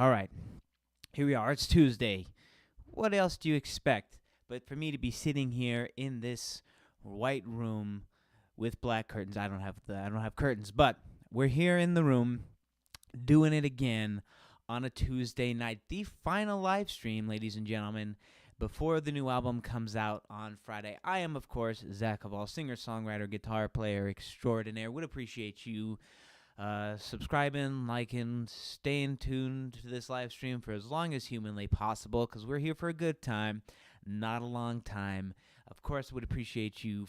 All right, here we are. It's Tuesday. What else do you expect but for me to be sitting here in this white room with black curtains? I don't have curtains, but we're here in the room doing it again on a Tuesday night, the final live stream, ladies and gentlemen, before the new album comes out on Friday. I am, of course, Zach Hval, singer, songwriter, guitar player extraordinaire. Would appreciate you subscribing, liking, staying tuned to this live stream for as long as humanly possible, because we're here for a good time, not a long time. Of course, would appreciate you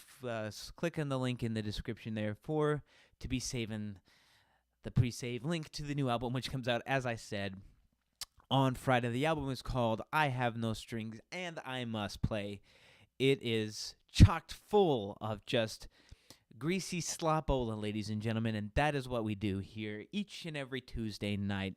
clicking the link in the description there to be saving the pre-save link to the new album, which comes out, as I said, on Friday. The album is called I Have No Strings and I Must Play. It is chocked full of just greasy slopola, ladies and gentlemen, and that is what we do here each and every Tuesday night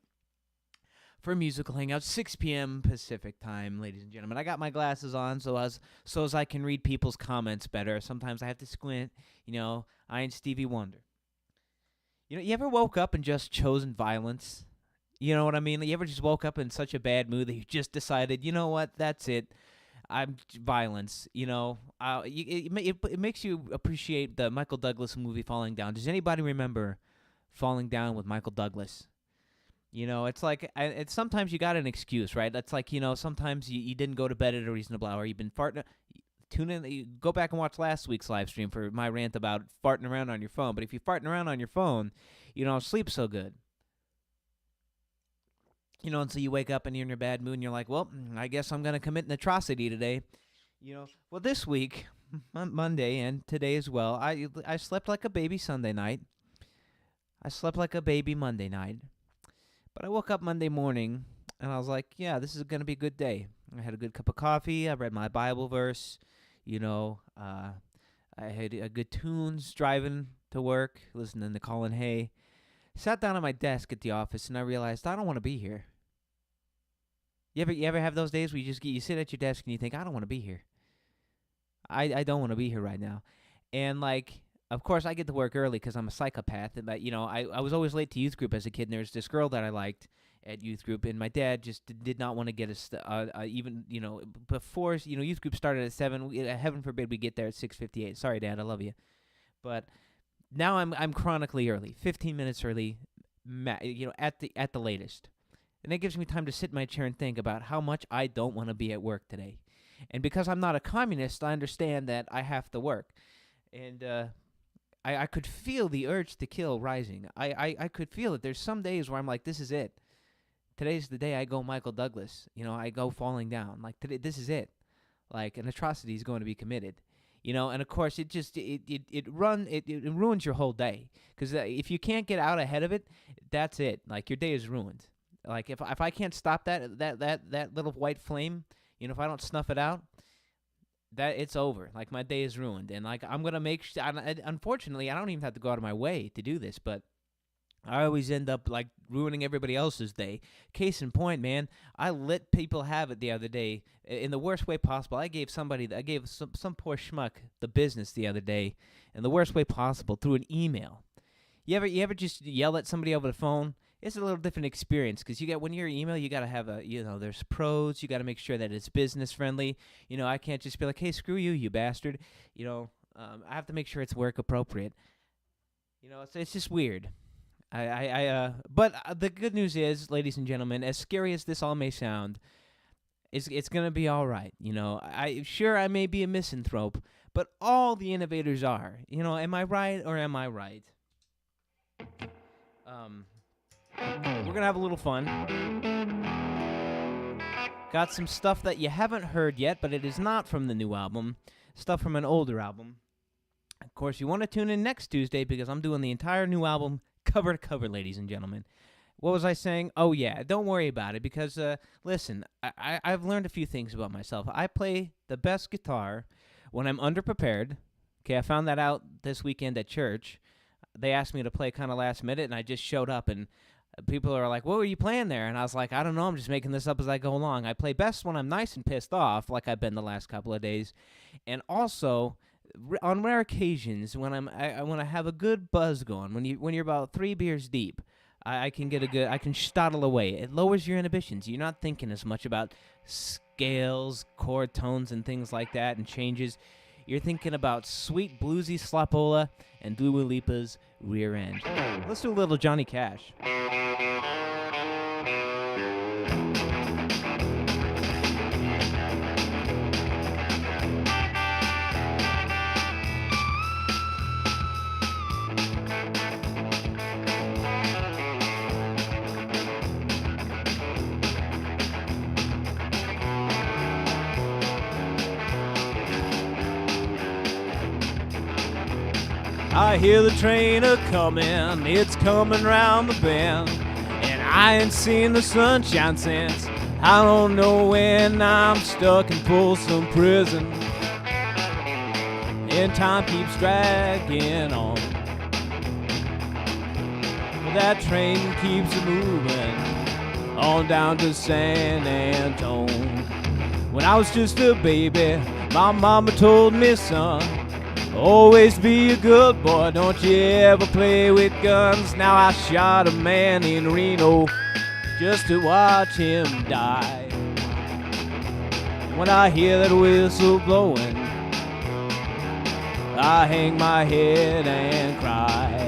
for Musical Hangout, 6 p.m. Pacific time, ladies and gentlemen. I got my glasses on so as I can read people's comments better. Sometimes I have to squint, I ain't Stevie Wonder. You ever woke up and just chosen violence? You know what I mean? You ever just woke up in such a bad mood that you just decided, you know what, that's it. I'm violence, it makes you appreciate the Michael Douglas movie Falling Down. Does anybody remember Falling Down with Michael Douglas? It's like, it's sometimes you got an excuse, right? That's like, sometimes you didn't go to bed at a reasonable hour. You've been farting. Tune in, go back and watch last week's live stream for my rant about farting around on your phone. But if you're farting around on your phone, you don't sleep so good. And so you wake up and you're in your bad mood and you're like, well, I guess I'm going to commit an atrocity today. Well, this week, Monday and today as well, I slept like a baby Sunday night. I slept like a baby Monday night. But I woke up Monday morning and I was like, yeah, this is going to be a good day. I had a good cup of coffee. I read my Bible verse. I had good tunes driving to work, listening to Colin Hay. Sat down at my desk at the office and I realized I don't want to be here. You ever have those days where you sit at your desk and you think, I don't want to be here. I don't want to be here right now. And of course I get to work early because I'm a psychopath. And I was always late to youth group as a kid. And there's this girl that I liked at youth group, and my dad just did not want to get us even before youth group started at 7. Heaven forbid we get there at 6:58. Sorry, Dad, I love you, but now I'm chronically early, 15 minutes early, at the latest. And that gives me time to sit in my chair and think about how much I don't want to be at work today. And because I'm not a communist, I understand that I have to work. And I could feel the urge to kill rising. I could feel it. There's some days where I'm like, this is it. Today's the day I go Michael Douglas. I go Falling Down. Like, today, this is it. Like, an atrocity is going to be committed. And of course, it ruins your whole day. Because if you can't get out ahead of it, that's it. Like, your day is ruined. Like, if I can't stop that little white flame, if I don't snuff it out, that it's over. Like, my day is ruined. And I'm gonna make sure. Unfortunately, I don't even have to go out of my way to do this, but I always end up ruining everybody else's day. Case in point, man, I let people have it the other day in the worst way possible. I gave some poor schmuck the business the other day in the worst way possible through an email. You ever just yell at somebody over the phone? It's a little different experience because when you're email, you got to have there's pros. You got to make sure that it's business friendly. I can't just be like, hey, screw you, you bastard. I have to make sure it's work appropriate. It's just weird. But the good news is, ladies and gentlemen, as scary as this all may sound, it's gonna be all right. I may be a misanthrope, but all the innovators are. Am I right or am I right? We're gonna have a little fun. Got some stuff that you haven't heard yet, but it is not from the new album. Stuff from an older album. Of course, you want to tune in next Tuesday because I'm doing the entire new album cover to cover, ladies and gentlemen. What was I saying? Oh, yeah, don't worry about it because, listen, I've learned a few things about myself. I play the best guitar when I'm underprepared. Okay, I found that out this weekend at church. They asked me to play kind of last minute, and I just showed up, and people are like, what were you playing there? And I was like, I don't know, I'm just making this up as I go along. I play best when I'm nice and pissed off, like I've been the last couple of days. And also, on rare occasions, when I have a good buzz going, when you're about 3 beers deep, I can get I can startle away. It lowers your inhibitions. You're not thinking as much about scales, chord tones, and things like that, and changes. You're thinking about sweet bluesy slapola and Dua Lipa's Rear End. Let's do a little Johnny Cash. I hear the train a-comin', it's comin' round the bend, and I ain't seen the sunshine since I don't know when. I'm stuck in Folsom Prison, and time keeps dragging on. But that train keeps moving on down to San Antone. When I was just a baby, my mama told me, son, always be a good boy, don't you ever play with guns. Now I shot a man in Reno just to watch him die. When I hear that whistle blowing, I hang my head and cry.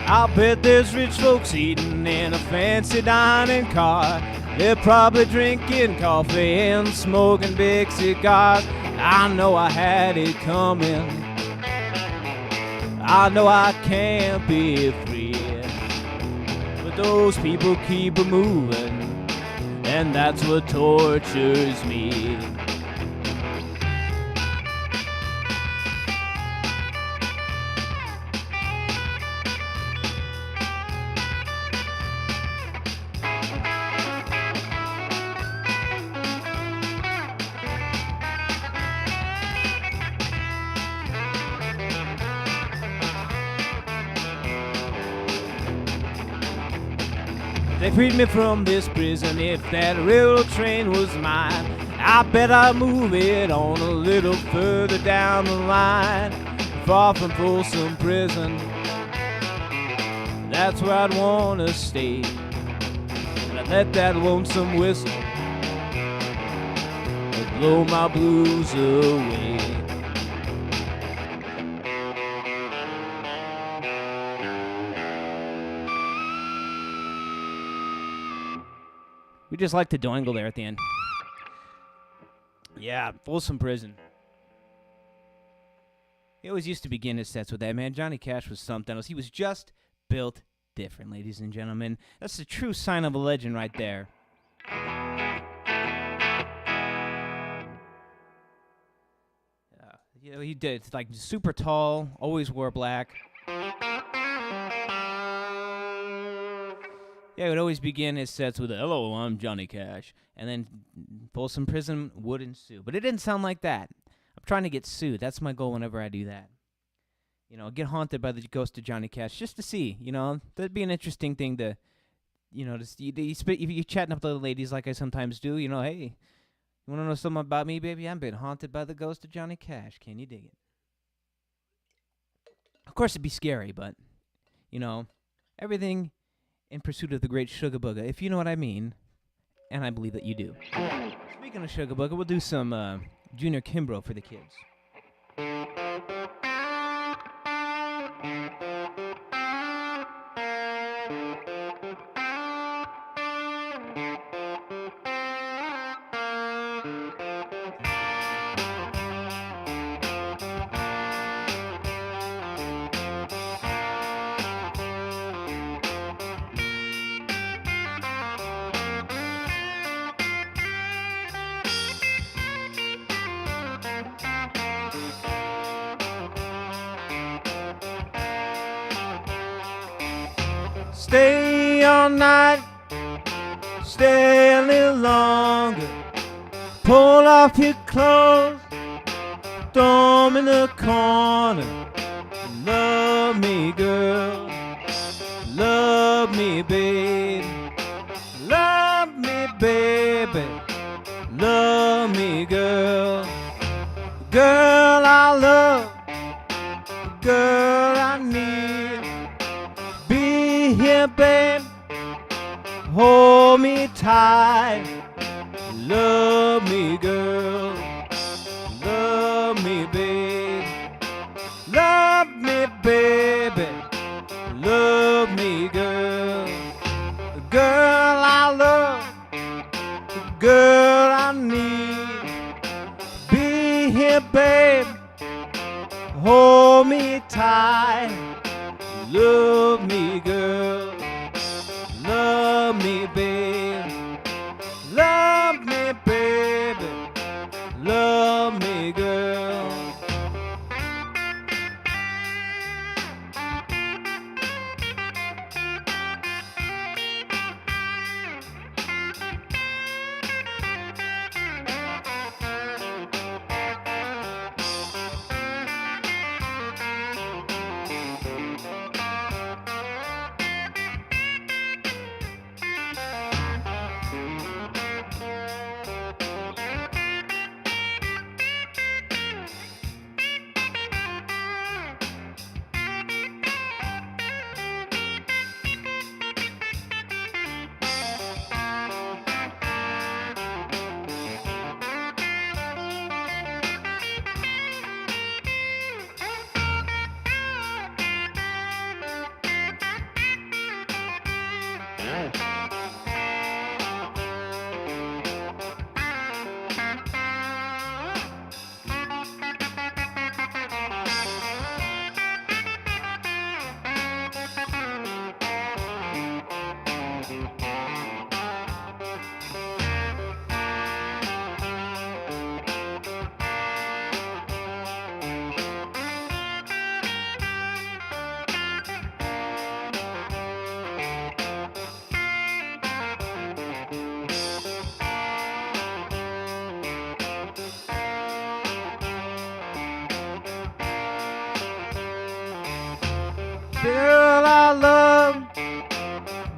I'll bet there's rich folks eating in a fancy dining car. They're probably drinking coffee and smoking big cigars. I know I had it coming. I know I can't be free, but those people keep moving, and that's what tortures me. They freed me from this prison. If that railroad train was mine, I bet I'd move it on a little further down the line, far from Folsom Prison. That's where I'd want to stay, and I'd let that lonesome whistle blow my blues away. We just like to doingle there at the end. Yeah, Folsom Prison. He always used to begin his sets with that, man. Johnny Cash was something else. He was just built different, ladies and gentlemen. That's the true sign of a legend right there. You know, he did. Like, super tall, always wore black. Yeah, he would always begin his sets with, "Hello, I'm Johnny Cash." And then Folsom Prison would ensue. But it didn't sound like that. I'm trying to get sued. That's my goal whenever I do that. You know, get haunted by the ghost of Johnny Cash just to see. You know, that'd be an interesting thing to, you know, to see. If you're chatting up to the ladies like I sometimes do, you know, hey, you want to know something about me, baby? I'm being haunted by the ghost of Johnny Cash. Can you dig it? Of course, it'd be scary, but, you know, everything in pursuit of the great Sugar Booger, if you know what I mean, and I believe that you do. Speaking of Sugar Booger, we'll do some Junior Kimbrough for the kids. Stay all night, stay a little longer. Pull off your clothes, throw 'em in the corner. Love me, girl. Love me, babe. Love me, baby. Love me, girl. Girl I love, girl I need. Be here, babe. Hold me tight. Love me, girl. Love me, babe. Love me, baby. Love me, girl. Girl I love, girl I need. Be here, babe. Hold me tight. Love me, girl. Love me, babe. Love me, baby. Love me, girl. Girl I love,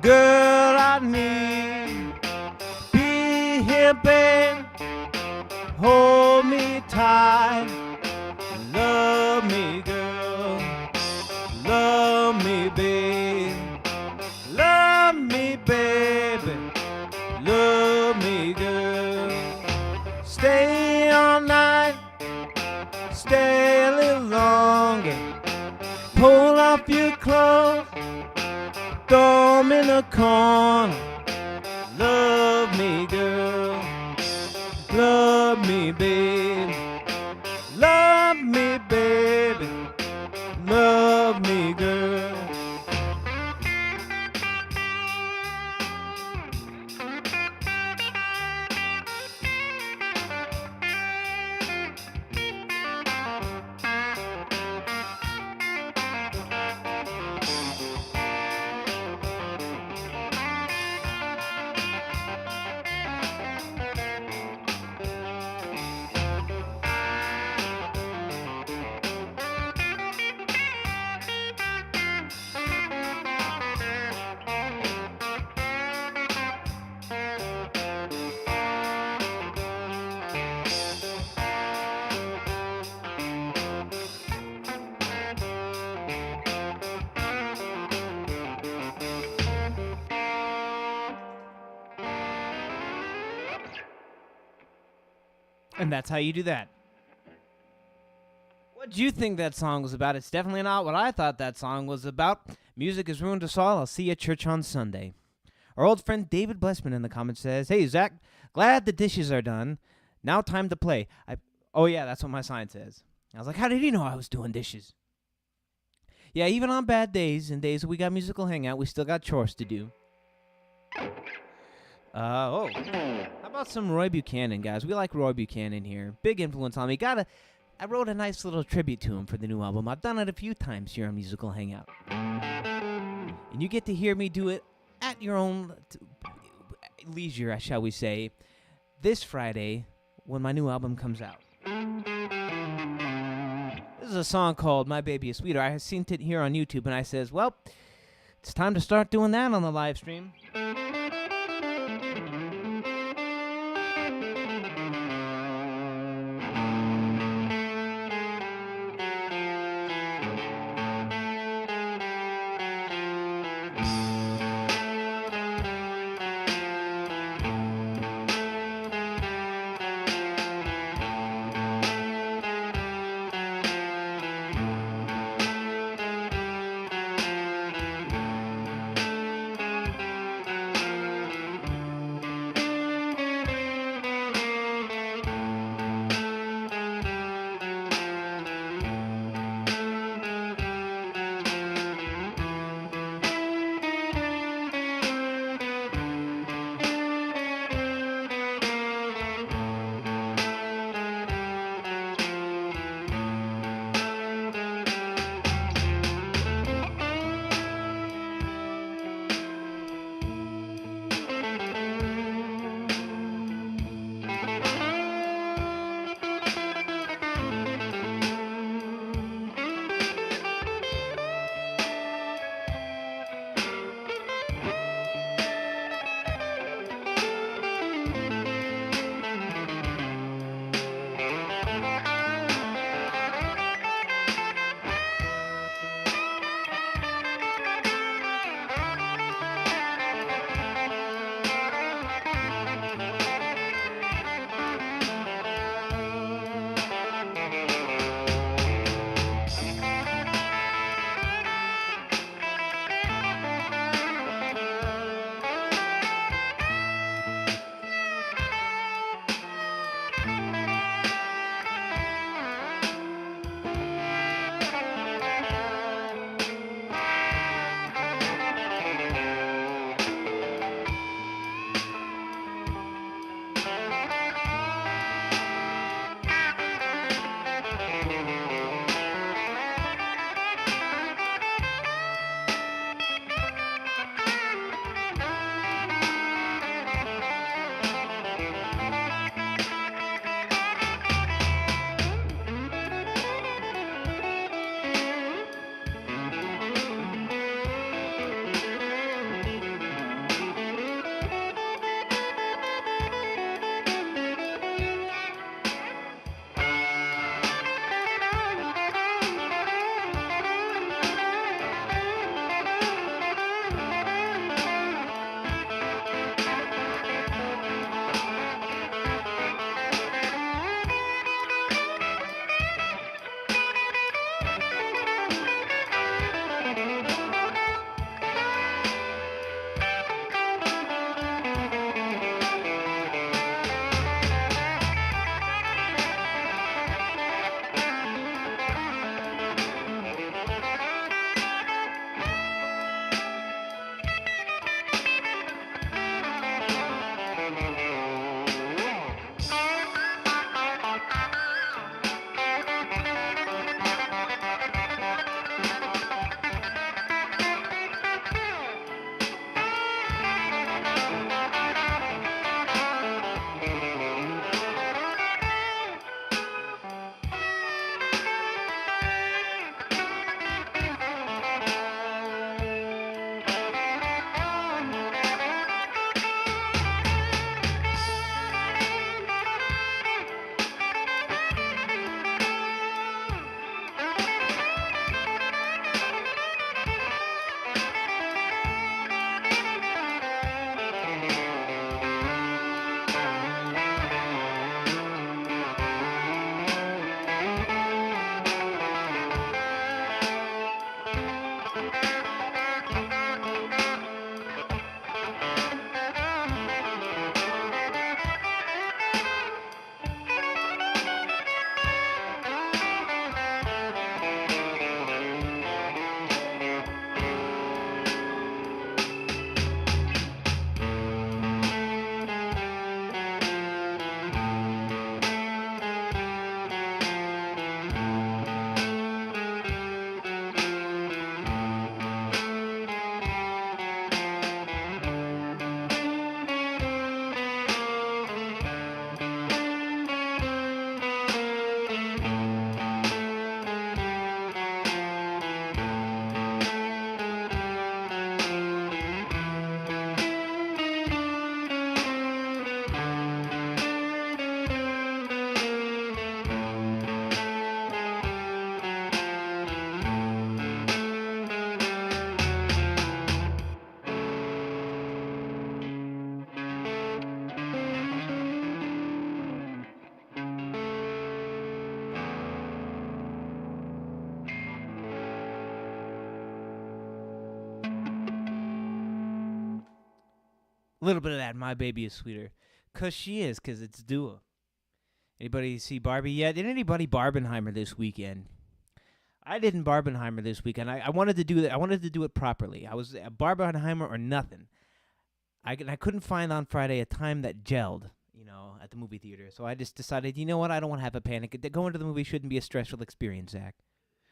girl I need. Be here, babe. Hold me tight. Love me, girl. Love me, babe. Love me, baby. Love me, girl. Stay all night. Stay a little longer. Pull off your clothes, throw 'em in a corner. Love me, girl. Love me, babe. Love me, baby. Love me, girl. And that's how you do that. What do you think that song was about? It's definitely not what I thought that song was about. Music has ruined us all. I'll see you at church on Sunday. Our old friend David Blessman in the comments says, "Hey, Zach, glad the dishes are done. Now time to play." Oh, yeah, that's what my sign says. I was like, how did he know I was doing dishes? Yeah, even on bad days and days that we got musical hangout, we still got chores to do. How about some Roy Buchanan, guys? We like Roy Buchanan here. Big influence on me. I wrote a nice little tribute to him for the new album. I've done it a few times here on Musical Hangout. And you get to hear me do it at your own leisure, shall we say. This Friday, when my new album comes out. This is a song called My Baby Is Sweeter. I seen it here on YouTube, and I says, well, it's time to start doing that on the live stream. A little bit of that My Baby Is Sweeter. 'Cause she is, 'cause it's Dua. Anybody see Barbie yet? Did anybody Barbenheimer this weekend? I didn't Barbenheimer this weekend. I wanted to do that. I wanted to do it properly. I was Barbenheimer or nothing. I couldn't find on Friday a time that gelled, at the movie theater. So I just decided, you know what? I don't want to have a panic. Going to the movie shouldn't be a stressful experience, Zach.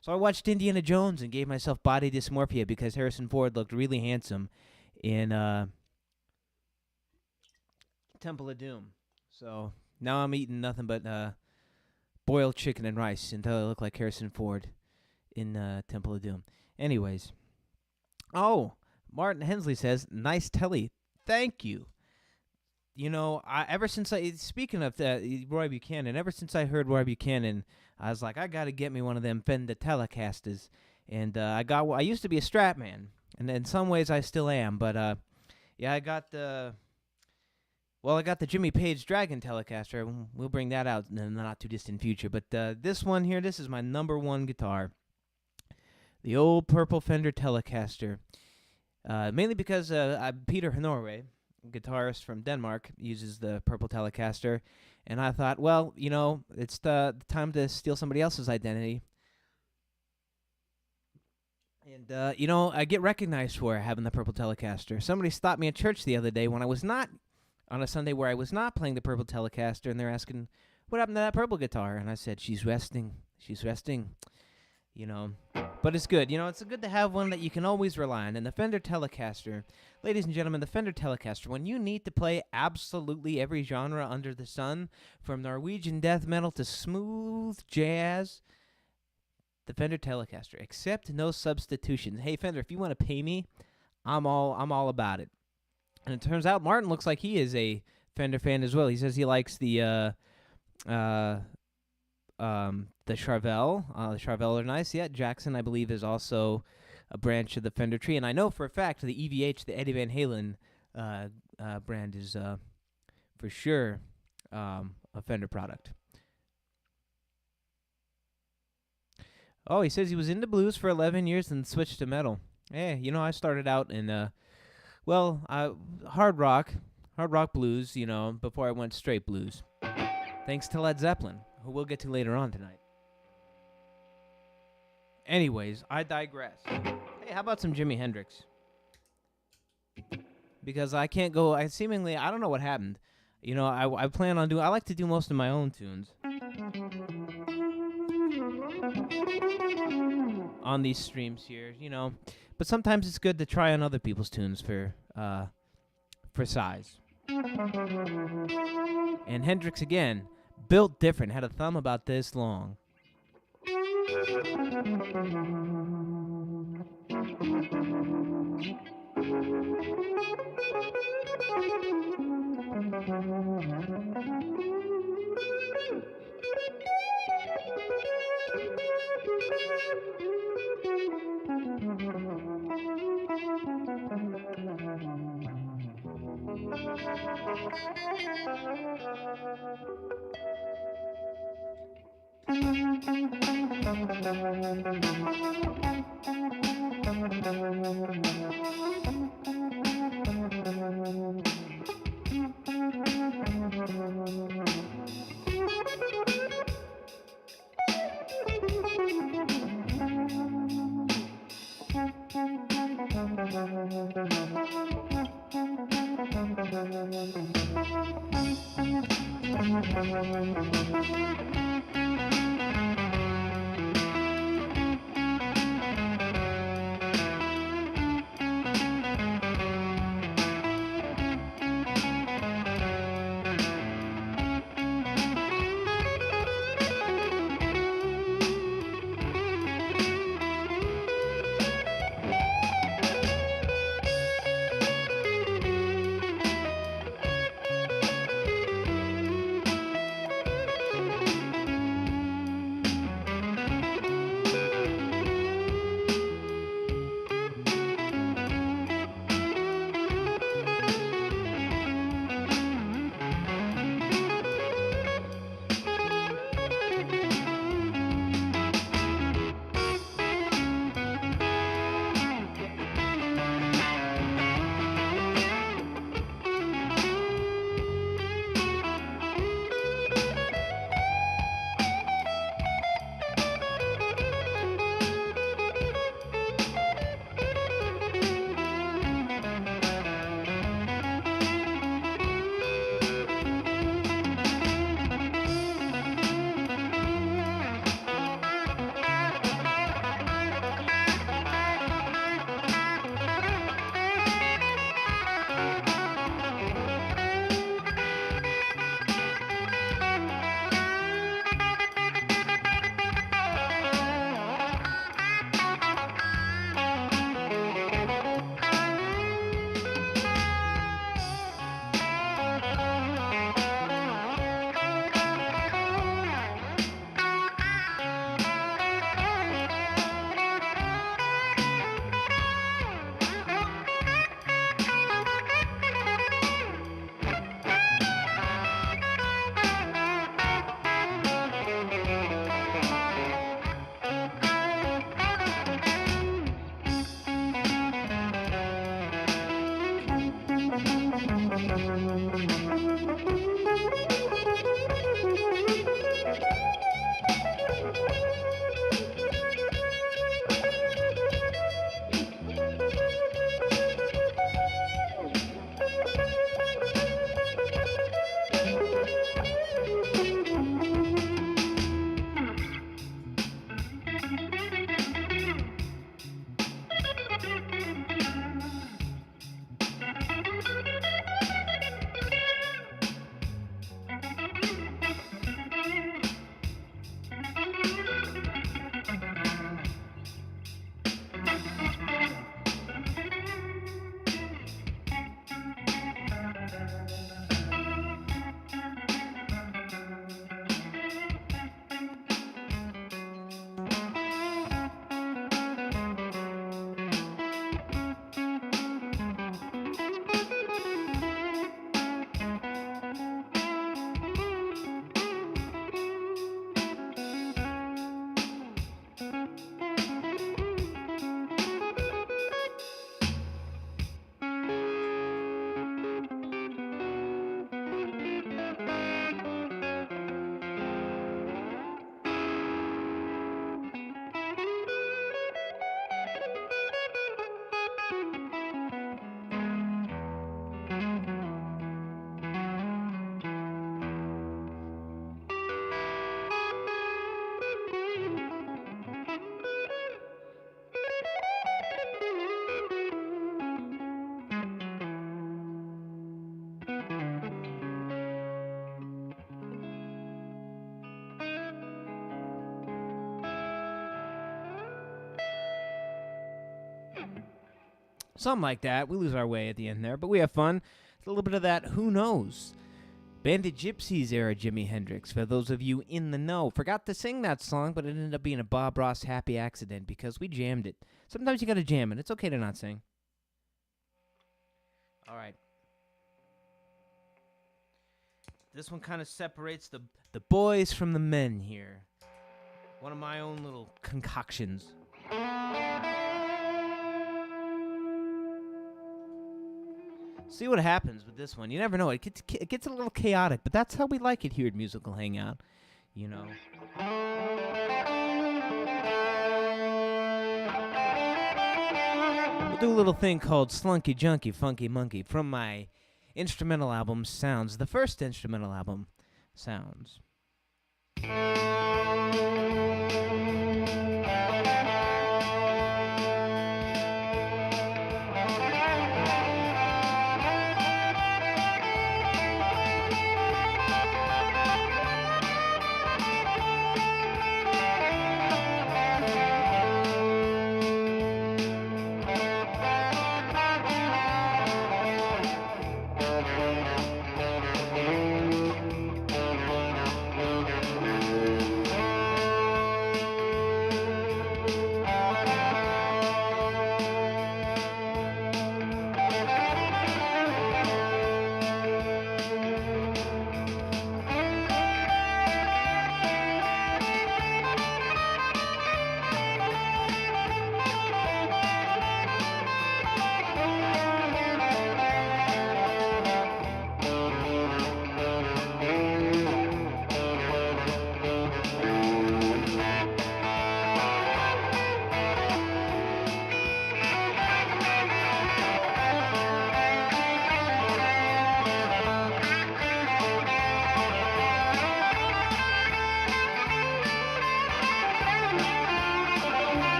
So I watched Indiana Jones and gave myself body dysmorphia because Harrison Ford looked really handsome in Temple of Doom. So now I'm eating nothing but boiled chicken and rice until I look like Harrison Ford in Temple of Doom. Anyways. Oh, Martin Hensley says, nice telly. Thank you. Speaking of Roy Buchanan, ever since I heard Roy Buchanan, I was like, I got to get me one of them Fender Telecasters. And I used to be a strap man, and in some ways I still am. But, I got the Jimmy Page Dragon Telecaster. We'll bring that out in the not-too-distant future. But this one here, this is my number one guitar. The old purple Fender Telecaster. Mainly because Peter Honoré, guitarist from Denmark, uses the purple Telecaster. And I thought, well, it's the time to steal somebody else's identity. And, I get recognized for having the purple Telecaster. Somebody stopped me at church the other day when I was not, on a Sunday where I was not playing the purple Telecaster, and they're asking, what happened to that purple guitar? And I said, she's resting. But it's good. It's good to have one that you can always rely on. And the Fender Telecaster, ladies and gentlemen, the Fender Telecaster, when you need to play absolutely every genre under the sun, from Norwegian death metal to smooth jazz, the Fender Telecaster, accept no substitutions. Hey, Fender, if you want to pay me, I'm all about it. And it turns out Martin looks like he is a Fender fan as well. He says he likes the Charvel. The Charvel are nice. Yeah, Jackson, I believe, is also a branch of the Fender tree. And I know for a fact the EVH, the Eddie Van Halen brand, is for sure a Fender product. Oh, he says he was into blues for 11 years and switched to metal. Hey, I started out in, hard rock blues, before I went straight blues. Thanks to Led Zeppelin, who we'll get to later on tonight. Anyways, I digress. Hey, how about some Jimi Hendrix? Because I can't go, I don't know what happened. I plan on I like to do most of my own tunes on these streams here, But sometimes it's good to try on other people's tunes for size. And Hendrix, again, built different, had a thumb about this long. Something like that. We lose our way at the end there, but we have fun. It's a little bit of that Who Knows? Bandit Gypsies era Jimi Hendrix, for those of you in the know. Forgot to sing that song, but it ended up being a Bob Ross happy accident because we jammed it. Sometimes you gotta jam it. It's okay to not sing. All right. This one kind of separates the boys from the men here. One of my own little concoctions. See what happens with this one. You never know. It gets a little chaotic, but that's how we like it here at Musical Hangout. You know. We'll do a little thing called Slunky Junky Funky Monkey from my instrumental album Sounds. The first instrumental album, Sounds.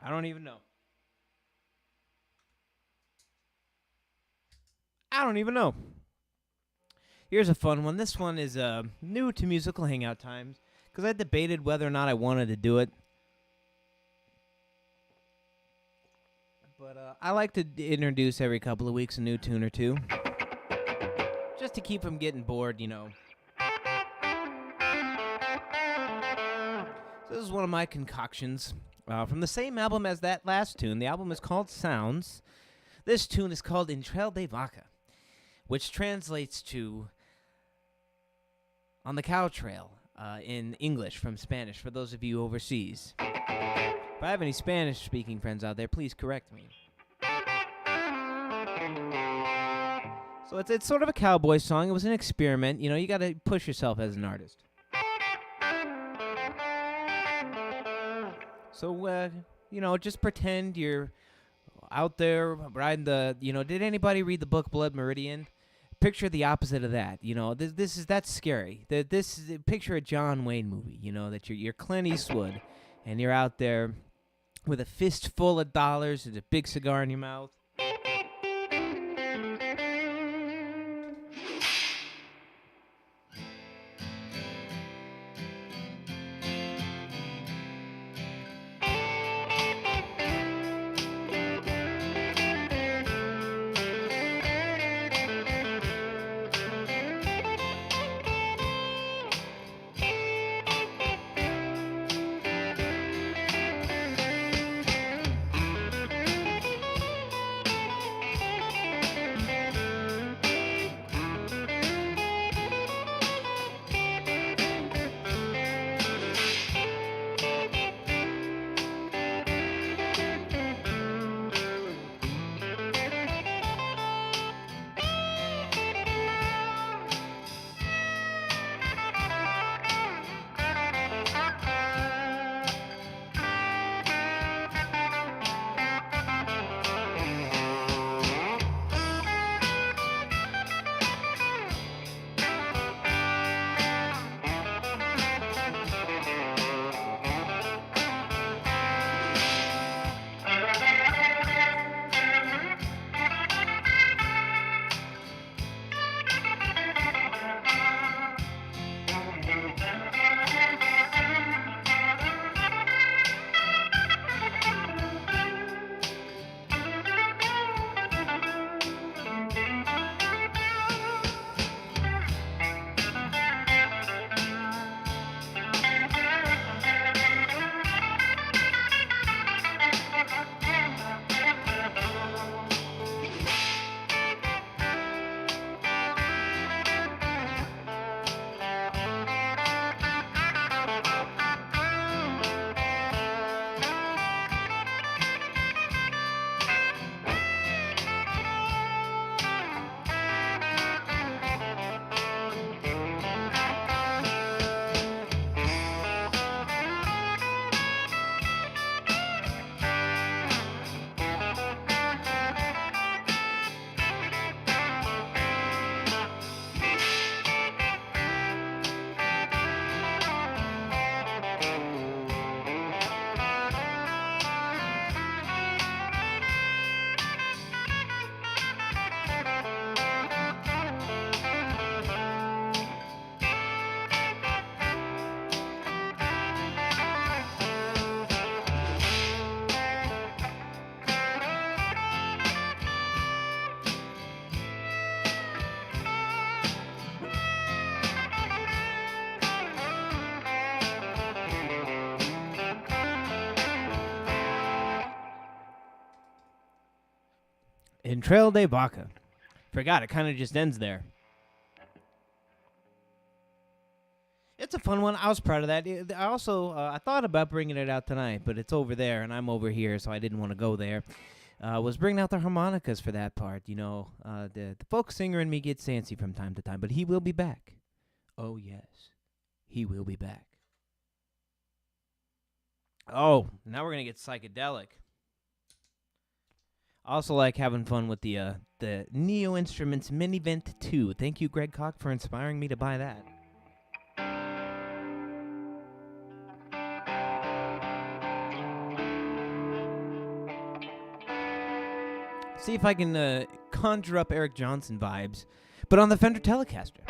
I don't even know. I don't even know. Here's a fun one. This one is new to Musical Hangout times because I debated whether or not I wanted to do it. But But I like to introduce every couple of weeks a new tune or two, just to keep them getting bored, you know. So this is one of my concoctions from the same album as that last tune. The album is called Sounds. This tune is called Entre de Vaca, which translates to On the Cow Trail in English from Spanish, for those of you overseas. If I have any Spanish-speaking friends out there, please correct me. So it's sort of a cowboy song. It was an experiment. You know, you got to push yourself as an artist. So, you know, just pretend you're out there riding the, you know, did anybody read the book Blood Meridian? Picture the opposite of that. You know, that's scary. Picture a John Wayne movie, you know, that you're Clint Eastwood and you're out there with a fistful of dollars and a big cigar in your mouth. In Trail de Vaca. Forgot, it kind of just ends there. It's a fun one. I was proud of that. I also, I thought about bringing it out tonight, but it's over there, and I'm over here, so I didn't want to go there. Was bringing out the harmonicas for that part. You know, the folk singer in me gets antsy from time to time, but he will be back. Oh, yes. He will be back. Oh, now we're going to get psychedelic. I also like having fun with the Neo Instruments Minivent 2. Thank you, Greg Koch, for inspiring me to buy that. See if I can conjure up Eric Johnson vibes, but on the Fender Telecaster.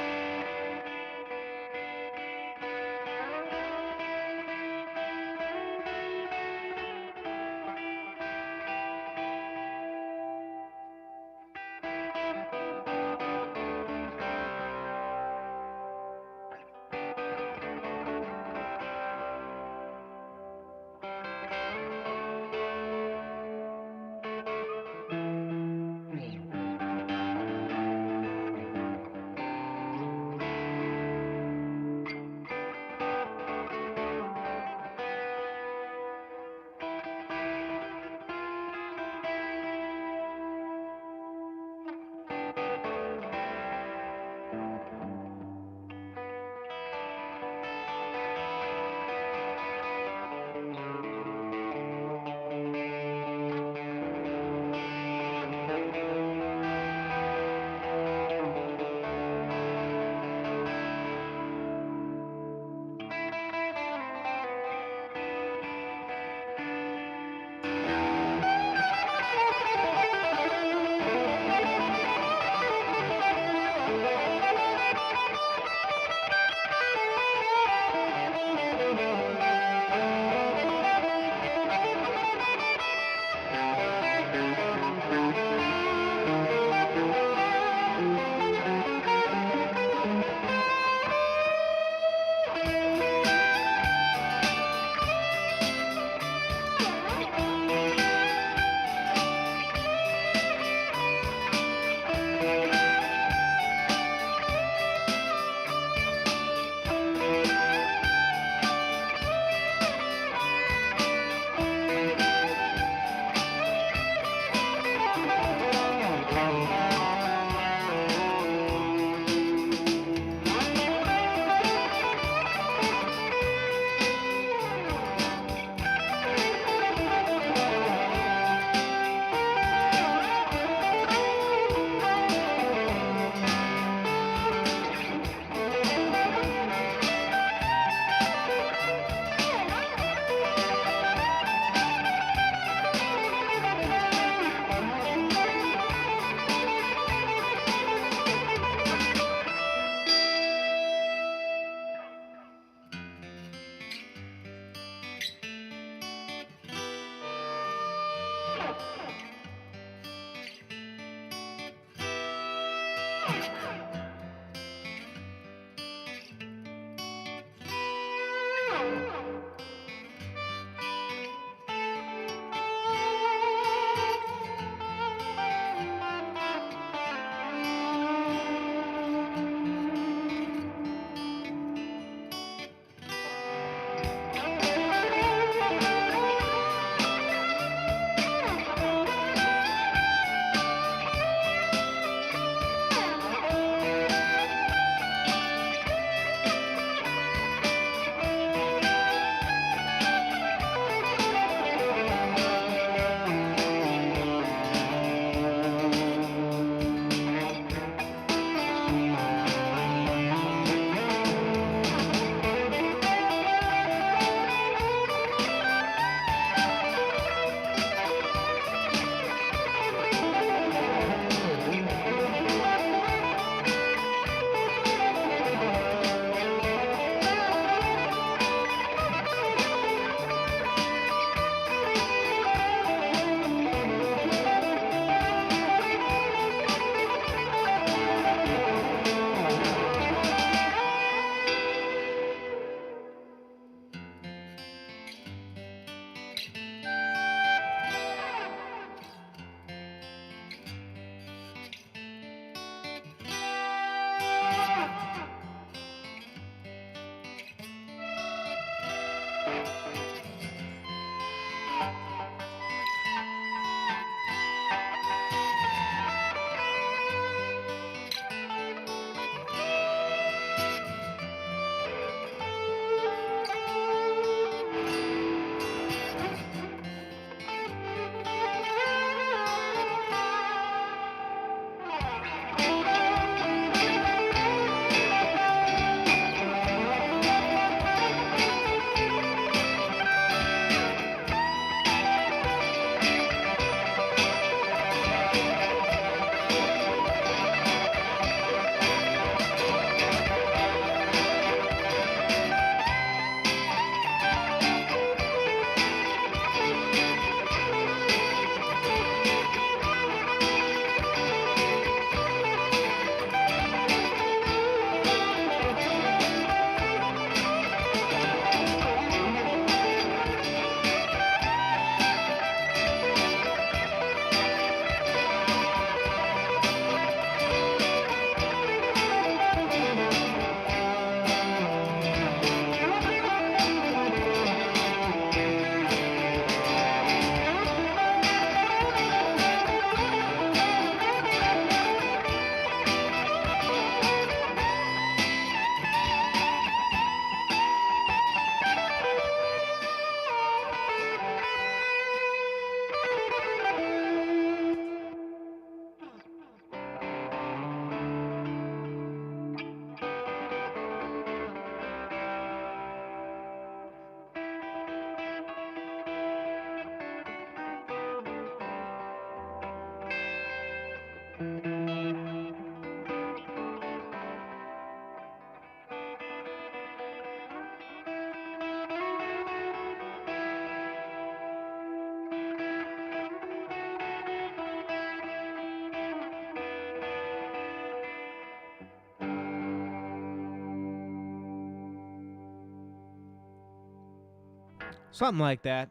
Something like that.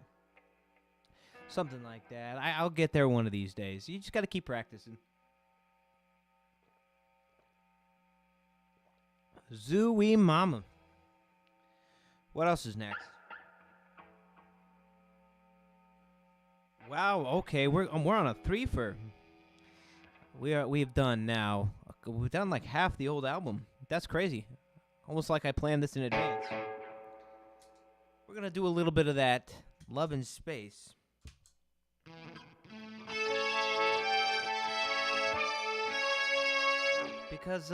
Something like that. I'll get there one of these days. You just got to keep practicing. Zooey Mama. What else is next? Wow. Okay, we're on a threefer. We've done now. We've done like half the old album. That's crazy. Almost like I planned this in advance. We're gonna do a little bit of that Love in Space. Because,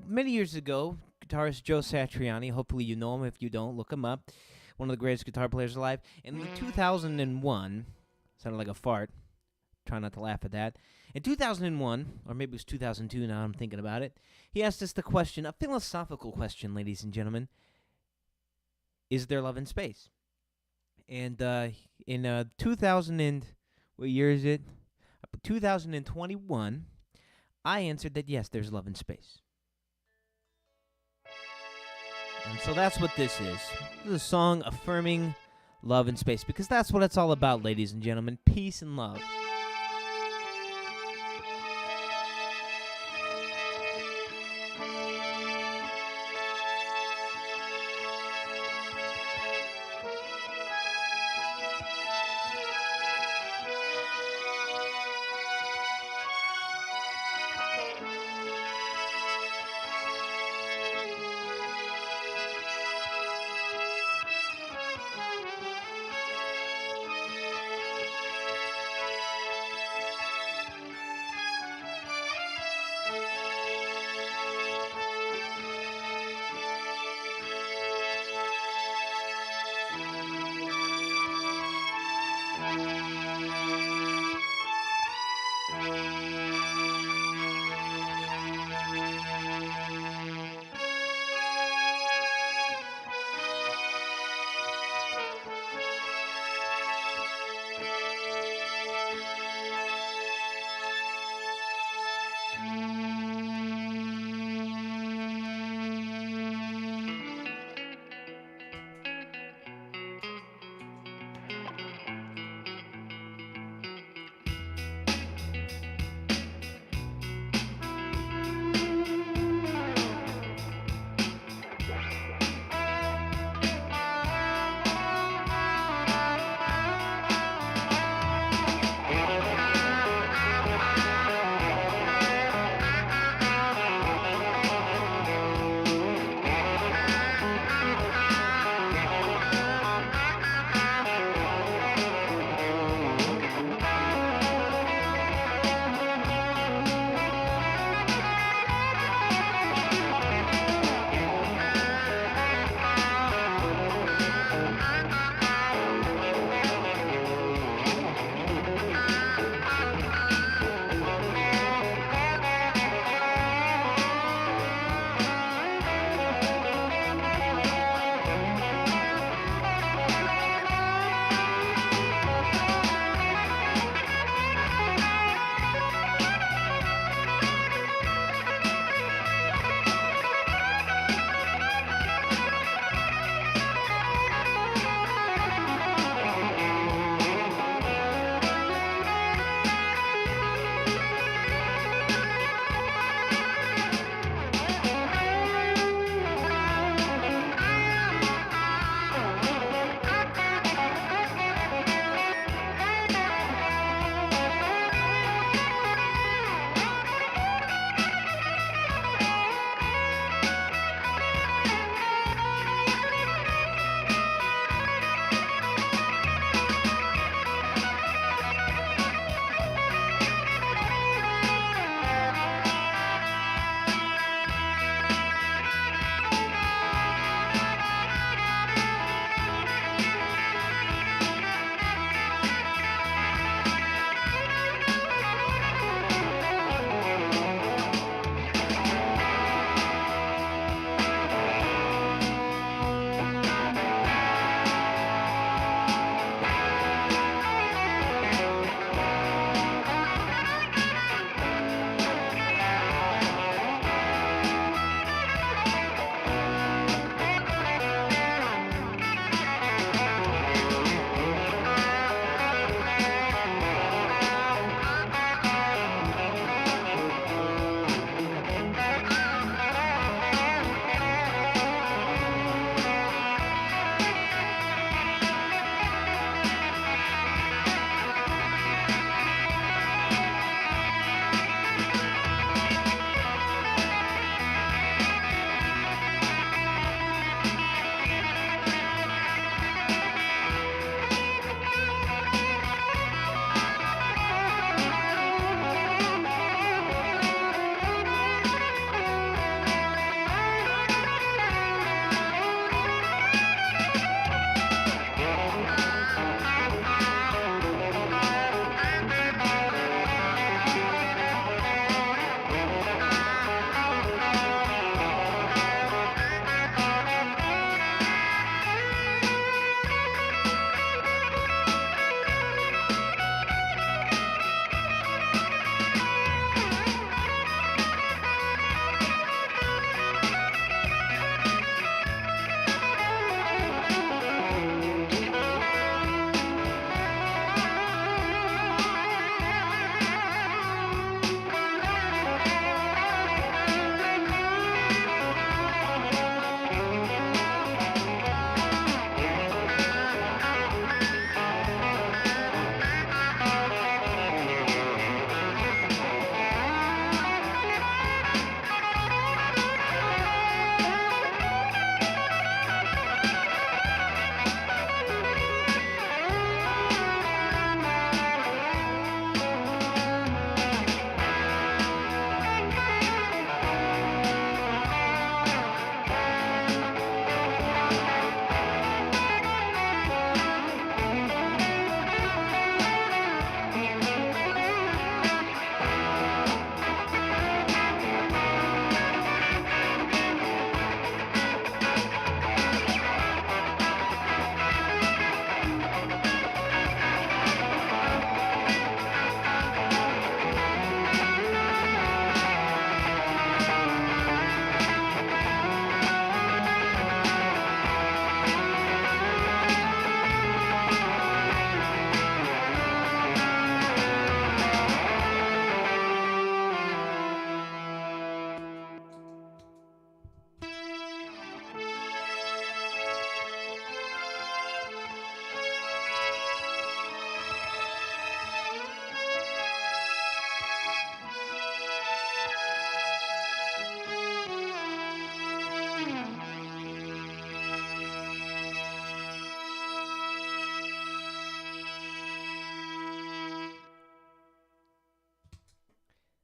many years ago, guitarist Joe Satriani, hopefully you know him. If you don't, look him up. One of the greatest guitar players alive. In 2001, sounded like a fart. Try not to laugh at that. In 2001, or maybe it was 2002 now I'm thinking about it, he asked us the question, a philosophical question, ladies and gentlemen. Is there love in space? And in 2000 and, what year is it? 2021, I answered that yes, there's love in space. And so that's what this is. This is a song affirming love in space, because that's what it's all about, ladies and gentlemen. Peace and love.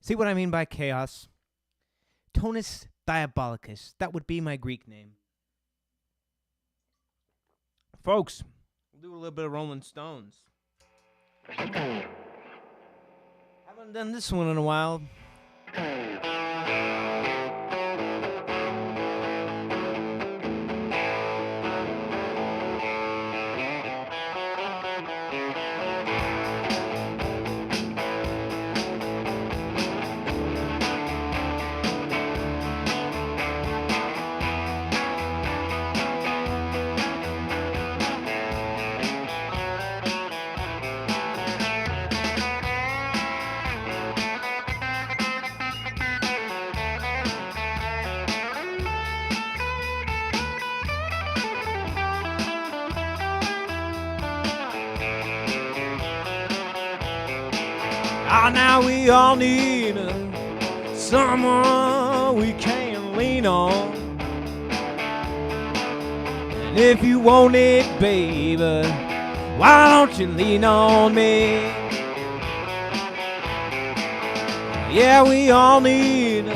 See what I mean by chaos? Tonus diabolicus. That would be my Greek name. Folks, we'll do a little bit of Rolling Stones. Haven't done this one in a while. Now we all need someone we can lean on. And if you want it, baby, why don't you lean on me? Yeah, we all need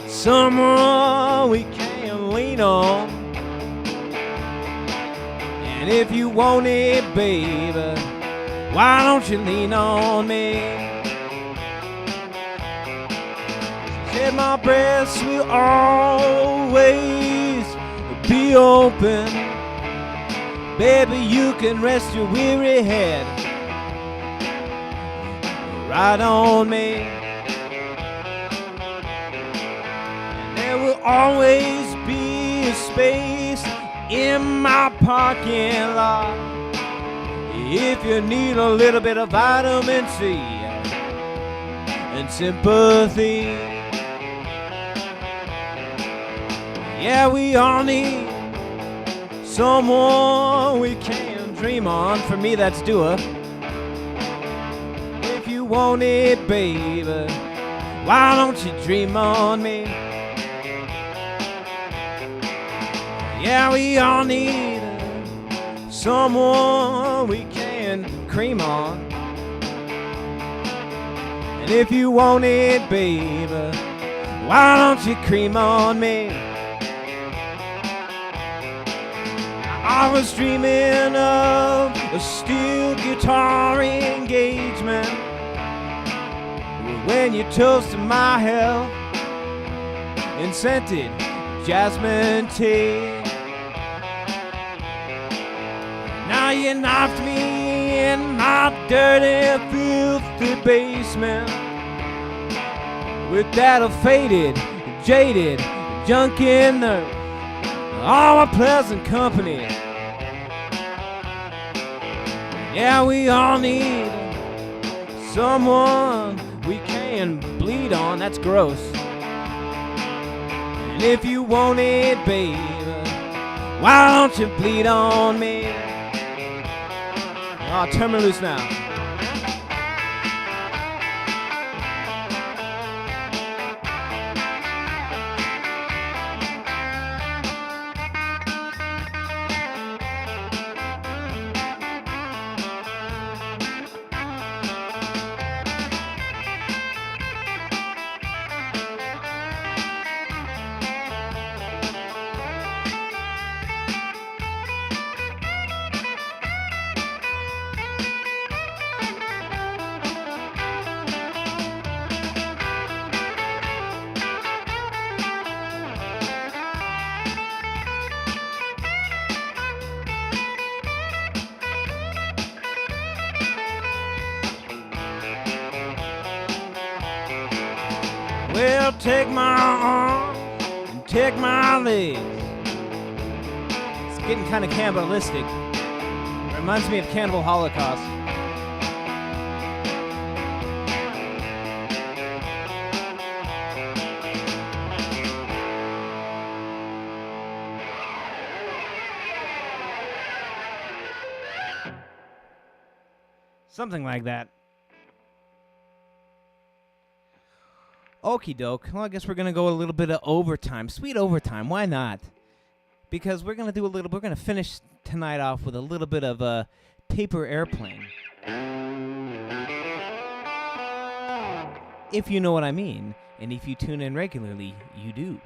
someone we can lean on. And if you want it, baby, why don't you lean on me? Said my breast will always be open. Baby, you can rest your weary head right on me. And there will always be a space in my parking lot if you need a little bit of vitamin C and sympathy. Yeah, we all need someone we can dream on. For me, that's Dua. If you want it, baby, why don't you dream on me? Yeah, we all need someone we can cream on. And if you want it, baby, why don't you cream on me? I was dreaming of a steel guitar engagement when you toasted my health and scented jasmine tea. Now you knocked me in my dirty, filthy basement with that faded, jaded, junk in there, all my pleasant company. Yeah, we all need someone we can bleed on. That's gross. And if you want it, baby, why don't you bleed on me? Oh, turn me loose now. Well, take my arms and take my legs. It's getting kind of cannibalistic. Reminds me of Cannibal Holocaust. Something like that. Okie doke. Well, I guess we're going to go a little bit of overtime. Sweet overtime. Why not? Because we're going to finish tonight off with a little bit of Paper Airplane. if you know what I mean. And if you tune in regularly, you do.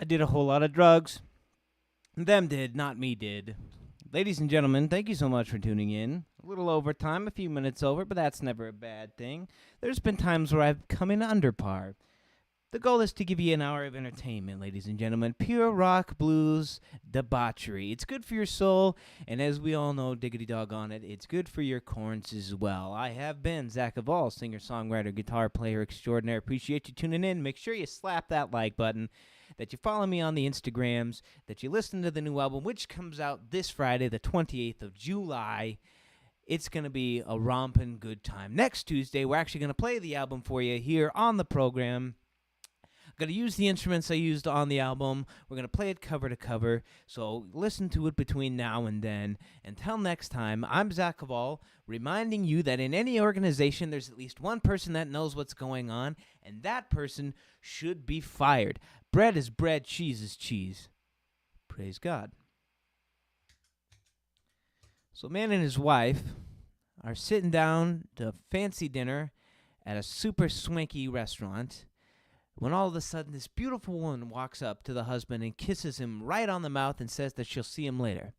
I did a whole lot of drugs. Them did, not me did. Ladies and gentlemen, thank you so much for tuning in. A little over time, a few minutes over, but that's never a bad thing. There's been times where I've come in under par. The goal is to give you an hour of entertainment, ladies and gentlemen. Pure rock, blues, debauchery. It's good for your soul, and as we all know, diggity dog on it, it's good for your corns as well. I have been Zach Hval, singer, songwriter, guitar player extraordinaire. Appreciate you tuning in. Make sure you slap that like button, that you follow me on the Instagrams, that you listen to the new album, which comes out this Friday, the 28th of July. It's going to be a romping good time. Next Tuesday, we're actually going to play the album for you here on the program. I'm going to use the instruments I used on the album. We're going to play it cover to cover, so listen to it between now and then. Until next time, I'm Zach Hval, reminding you that in any organization, there's at least one person that knows what's going on, and that person should be fired. Bread is bread, cheese is cheese. Praise God. So a man and his wife are sitting down to fancy dinner at a super swanky restaurant when all of a sudden this beautiful woman walks up to the husband and kisses him right on the mouth and says that she'll see him later.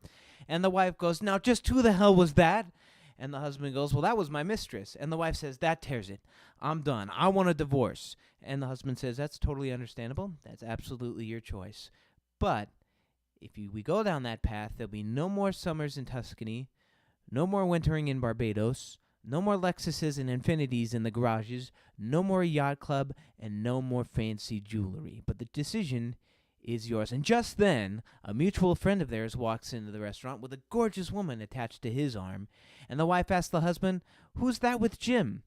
And the wife goes, "Now just who the hell was that?" And the husband goes, "Well, that was my mistress." And the wife says, "That tears it. I'm done. I want a divorce." And the husband says, "That's totally understandable. That's absolutely your choice. But if we go down that path, there'll be no more summers in Tuscany, no more wintering in Barbados, no more Lexuses and Infinities in the garages, no more yacht club, and no more fancy jewelry. But the decision is yours." And just then, a mutual friend of theirs walks into the restaurant with a gorgeous woman attached to his arm. And the wife asks the husband, "Who's that with Jim?"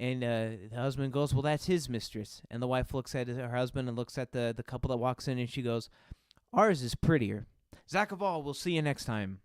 And the husband goes, "Well, that's his mistress." And the wife looks at her husband and looks at the couple that walks in, and she goes, "Ours is prettier." Zach Hval, we'll see you next time.